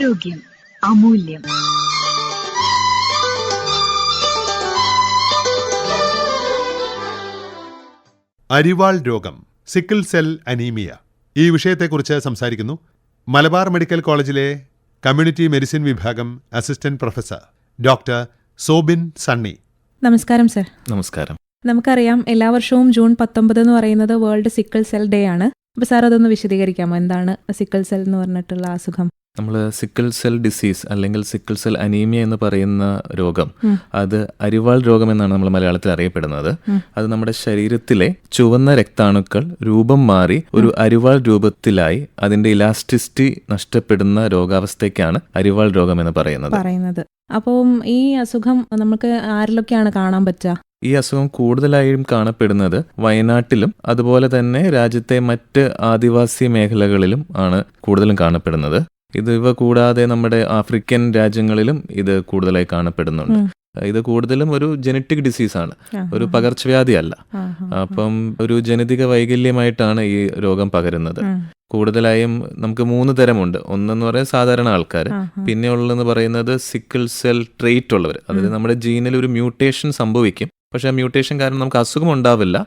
ആരോഗ്യം അമൂല്യം. അരിവാൾ രോഗം, സിക്കിൾ സെൽ അനീമിയ, ഈ വിഷയത്തെക്കുറിച്ച് സംസാരിക്കുന്നു മലബാർ മെഡിക്കൽ കോളേജിലെ കമ്മ്യൂണിറ്റി മെഡിസിൻ വിഭാഗം assistant professor doctor Soubin Sunny. നമസ്കാരം സർ. നമസ്കാരം. നമുക്കറിയാം, എല്ലാ വർഷവും ജൂൺ 19 എന്ന് പറയുന്നത് വേൾഡ് സിക്കിൾ സെൽ ഡേ ആണ്. അപ്പോൾ സാർ അതൊന്ന് വിശദീകരിക്കാമോ? എന്താണ് സിക്കിൾ സെൽ എന്ന് പറഞ്ഞിട്ടുള്ള അസുഖം? നമ്മൾ സിക്കിൾ സെൽ ഡിസീസ് അല്ലെങ്കിൽ സിക്കിൾ സെൽ അനീമിയ എന്ന് പറയുന്ന രോഗം, അത് അരിവാൾ രോഗം എന്നാണ് നമ്മൾ മലയാളത്തിൽ അറിയപ്പെടുന്നത്. അത് നമ്മുടെ ശരീരത്തിലെ ചുവന്ന രക്താണുക്കൾ രൂപം മാറി ഒരു അരിവാൾ രൂപത്തിലായി അതിന്റെ ഇലാസ്റ്റിസിറ്റി നഷ്ടപ്പെടുന്ന രോഗാവസ്ഥയ്ക്കാണ് അരിവാൾ രോഗം എന്ന് പറയുന്നത്. അപ്പം ഈ അസുഖം നമുക്ക് ആരിലൊക്കെയാണ് കാണാൻ പറ്റുക? ഈ അസുഖം കൂടുതലായും കാണപ്പെടുന്നത് വയനാട്ടിലും അതുപോലെ തന്നെ രാജ്യത്തെ മറ്റ് ആദിവാസി മേഖലകളിലും ആണ് കൂടുതലും കാണപ്പെടുന്നത്. ഇവ കൂടാതെ നമ്മുടെ ആഫ്രിക്കൻ രാജ്യങ്ങളിലും ഇത് കൂടുതലായി കാണപ്പെടുന്നുണ്ട്. ഇത് കൂടുതലും ഒരു ജനറ്റിക് ഡിസീസാണ്, ഒരു പകർച്ചവ്യാധി അല്ല. അപ്പം ഒരു ജനിതക വൈകല്യമായിട്ടാണ് ഈ രോഗം പകരുന്നത്. കൂടുതലായും നമുക്ക് 3 തരമുണ്ട്. ഒന്നെന്ന് പറയുന്നത് സാധാരണ ആൾക്കാർ, പിന്നെ ഉള്ളതെന്ന് പറയുന്നത് സിക്കിൾ സെൽ ട്രെയ്റ്റ് ഉള്ളവർ. അതായത് നമ്മുടെ ജീനിൽ ഒരു മ്യൂട്ടേഷൻ സംഭവിക്കും, പക്ഷെ ആ മ്യൂട്ടേഷൻ കാരണം നമുക്ക് അസുഖം ഉണ്ടാവില്ല.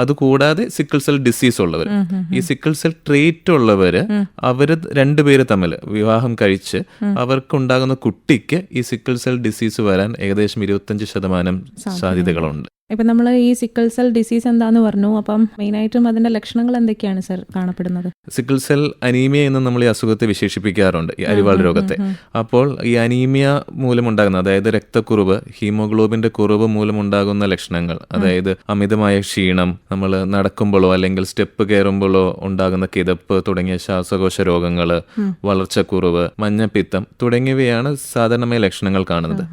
അതുകൂടാതെ സിക്കിൾ സെൽ ഡിസീസ് ഉള്ളവർ, ഈ സിക്കിൾ സെൽ ട്രെയ്റ്റ് ഉള്ളവര്, അവര് 2 പേര് തമ്മിൽ വിവാഹം കഴിച്ച് അവർക്കുണ്ടാകുന്ന കുട്ടിക്ക് ഈ സിക്കിൾ സെൽ ഡിസീസ് വരാൻ ഏകദേശം 25% സാധ്യതകളുണ്ട്. ഇപ്പം നമ്മൾ ഈ സിക്കിൾ സെൽ ഡിസീസ് എന്താന്ന് പറഞ്ഞു. അപ്പം മെയിനായിട്ടും അതിന്റെ ലക്ഷണങ്ങൾ എന്തൊക്കെയാണ് സർ കാണപ്പെടുന്നത്? സിക്കിൾ സെൽ അനീമിയ എന്ന് നമ്മൾ ഈ അസുഖത്തെ വിശേഷിപ്പിക്കാറുണ്ട്, ഈ അരിവാൾ രോഗത്തെ. അപ്പോൾ ഈ അനീമിയ മൂലമുണ്ടാകുന്ന, അതായത് രക്തക്കുറവ്, ഹീമോഗ്ലോബിന്റെ കുറവ് മൂലമുണ്ടാകുന്ന ലക്ഷണങ്ങൾ, അതായത് അമിതമായ ക്ഷീണം, നമ്മൾ നടക്കുമ്പോഴോ അല്ലെങ്കിൽ സ്റ്റെപ്പ് കയറുമ്പോഴോ ഉണ്ടാകുന്ന കിതപ്പ് തുടങ്ങിയ ശ്വാസകോശ രോഗങ്ങൾ, വളർച്ചക്കുറവ്, മഞ്ഞപ്പിത്തം തുടങ്ങിയവയാണ് സാധാരണമായ ലക്ഷണങ്ങൾ കാണുന്നത്.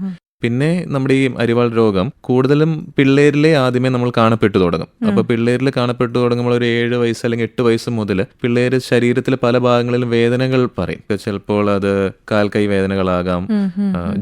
പിന്നെ നമ്മുടെ ഈ അരിവാൾ രോഗം കൂടുതലും പിള്ളേരിലെ ആദ്യമേ നമ്മൾ കാണപ്പെട്ടു തുടങ്ങും. അപ്പൊ പിള്ളേരിൽ കാണപ്പെട്ടു തുടങ്ങുമ്പോൾ ഒരു 7 വയസ്സ് അല്ലെങ്കിൽ 8 വയസ്സ് മുതൽ പിള്ളേര് ശരീരത്തിലെ പല ഭാഗങ്ങളിലും വേദനകൾ പറയും. ചിലപ്പോൾ അത് കാൽ കൈ വേദനകളാകാം,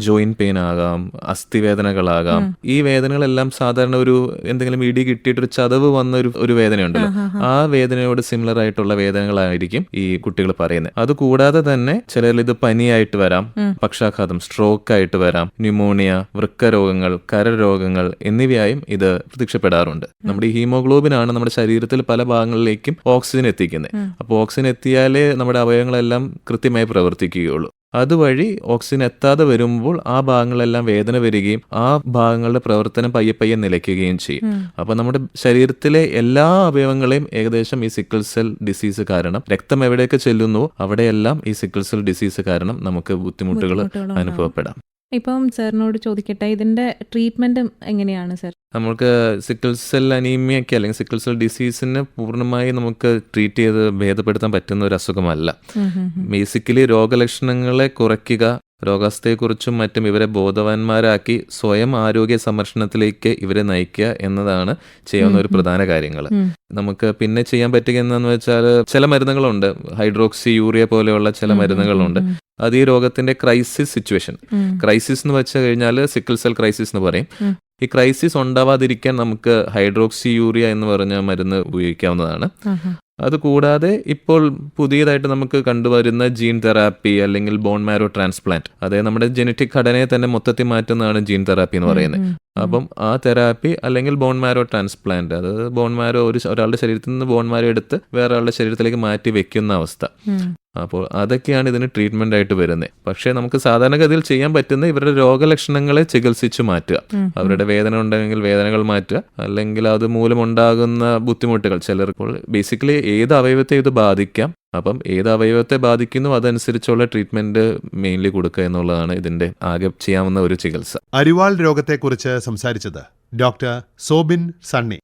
ജോയിന്റ് പെയിൻ ആകാം, അസ്ഥി വേദനകളാകാം. ഈ വേദനകളെല്ലാം സാധാരണ ഒരു എന്തെങ്കിലും ഇടി കിട്ടിയിട്ടൊരു ചതവ് വന്ന ഒരു വേദനയുണ്ടല്ലോ, ആ വേദനയോട് സിമിലർ ആയിട്ടുള്ള വേദനകളായിരിക്കും ഈ കുട്ടികൾ പറയുന്നത്. അതുകൂടാതെ തന്നെ ചിലരിൽ ഇത് പനിയായിട്ട് വരാം, പക്ഷാഘാതം, സ്ട്രോക്ക് ആയിട്ട് വരാം, ന്യൂമോണിയ, വൃക്കരോഗങ്ങൾ, കരരോഗങ്ങൾ എന്നിവയായും ഇത് പ്രത്യക്ഷപ്പെടാറുണ്ട്. നമ്മുടെ ഈ ഹീമോഗ്ലോബിനാണ് നമ്മുടെ ശരീരത്തിൽ പല ഭാഗങ്ങളിലേക്കും ഓക്സിജൻ എത്തിക്കുന്നത്. അപ്പോൾ ഓക്സിജൻ എത്തിയാലേ നമ്മുടെ അവയവങ്ങളെല്ലാം കൃത്യമായി പ്രവർത്തിക്കുകയുള്ളൂ. അതുവഴി ഓക്സിജൻ എത്താതെ വരുമ്പോൾ ആ ഭാഗങ്ങളെല്ലാം വേദന വരികയും ആ ഭാഗങ്ങളുടെ പ്രവർത്തനം പയ്യെ നിലയ്ക്കുകയും ചെയ്യും. അപ്പൊ നമ്മുടെ ശരീരത്തിലെ എല്ലാ അവയവങ്ങളെയും ഏകദേശം ഈ സിക്കിൾ സെൽ ഡിസീസ് കാരണം, രക്തം എവിടെയൊക്കെ ചെല്ലുന്നുവോ അവിടെയെല്ലാം ഈ സിക്കിൾ സെൽ ഡിസീസ് കാരണം നമുക്ക് ബുദ്ധിമുട്ടുകൾ അനുഭവപ്പെടാം. ഇപ്പം സാറിനോട് ചോദിക്കട്ടെ, ഇതിന്റെ ട്രീറ്റ്മെന്റ് എങ്ങനെയാണ് സർ? നമുക്ക് സിക്കിൾ സെൽ അനീമിയയ്ക്ക് അല്ലെങ്കിൽ സിക്കിൾ സെൽ ഡിസീസിന് പൂർണ്ണമായി നമുക്ക് ട്രീറ്റ് ചെയ്ത് ഭേദപ്പെടുത്താൻ പറ്റുന്ന ഒരു അസുഖമല്ല. ബേസിക്കലി രോഗലക്ഷണങ്ങളെ കുറയ്ക്കുക, രോഗാവസ്ഥയെക്കുറിച്ചും മറ്റും ഇവരെ ബോധവാന്മാരാക്കി സ്വയം ആരോഗ്യ സംരക്ഷണത്തിലേക്ക് ഇവരെ നയിക്കുക എന്നതാണ് ചെയ്യാവുന്ന ഒരു പ്രധാന കാര്യങ്ങൾ. നമുക്ക് പിന്നെ ചെയ്യാൻ പറ്റുക എന്താണെന്ന് വെച്ചാൽ, ചില മരുന്നുകളുണ്ട്, ഹൈഡ്രോക്സി യൂറിയ പോലെയുള്ള ചില മരുന്നുകളുണ്ട്. അത് ഈ രോഗത്തിന്റെ ക്രൈസിസ് സിറ്റുവേഷൻ, ക്രൈസിസ് എന്ന് വെച്ച് കഴിഞ്ഞാൽ സിക്കിൾ സെൽ ക്രൈസിസ് എന്ന് പറയും. ഈ ക്രൈസിസ് ഉണ്ടാവാതിരിക്കാൻ നമുക്ക് ഹൈഡ്രോക്സി യൂറിയ എന്ന് പറഞ്ഞ മരുന്ന് ഉപയോഗിക്കാവുന്നതാണ്. അതുകൂടാതെ ഇപ്പോൾ പുതിയതായിട്ട് നമുക്ക് കണ്ടുവരുന്ന ജീൻ തെറാപ്പി അല്ലെങ്കിൽ ബോൺ മാരോ ട്രാൻസ്പ്ലാന്റ്, അതായത് നമ്മുടെ ജനറ്റിക് ഘടനയെ തന്നെ മൊത്തത്തിൽ മാറ്റുന്നതാണ് ജീൻ തെറാപ്പി എന്ന് പറയുന്നത്. അപ്പം ആ തെറാപ്പി അല്ലെങ്കിൽ ബോൺ മാരോ ട്രാൻസ്പ്ലാന്റ്, അതായത് ബോൺ മാരോ ഒരാളുടെ ശരീരത്തിൽ നിന്ന് ബോൺ മാരോ എടുത്ത് വേറെ ആളുടെ ശരീരത്തിലേക്ക് മാറ്റി വെക്കുന്ന അവസ്ഥ. അപ്പോൾ അതൊക്കെയാണ് ഇതിന് ട്രീറ്റ്മെന്റ് ആയിട്ട് വരുന്നത്. പക്ഷേ നമുക്ക് സാധാരണഗതിയിൽ ചെയ്യാൻ പറ്റുന്ന ഇവരുടെ രോഗലക്ഷണങ്ങളെ ചികിത്സിച്ച് മാറ്റുക. അവരുടെ വേദന ഉണ്ടെങ്കിൽ വേദനകൾ മാറ്റുക, അല്ലെങ്കിൽ അത് മൂലമുണ്ടാകുന്ന ബുദ്ധിമുട്ടുകൾ, ചിലർക്ക് ബേസിക്കലി ഏത് അവയവത്തെ ഇത് ബാധിക്കാം. അപ്പം ഏത് അവയവത്തെ ബാധിക്കുന്നു അതനുസരിച്ചുള്ള ട്രീറ്റ്മെന്റ് മെയിൻലി കൊടുക്കുക എന്നുള്ളതാണ് ഇതിന്റെ ആകെ ചെയ്യാവുന്ന ഒരു ചികിത്സ. അരിവാൾ രോഗത്തെക്കുറിച്ച് സംസാരിച്ചത് ഡോക്ടർ സോബിൻ സണ്ണി.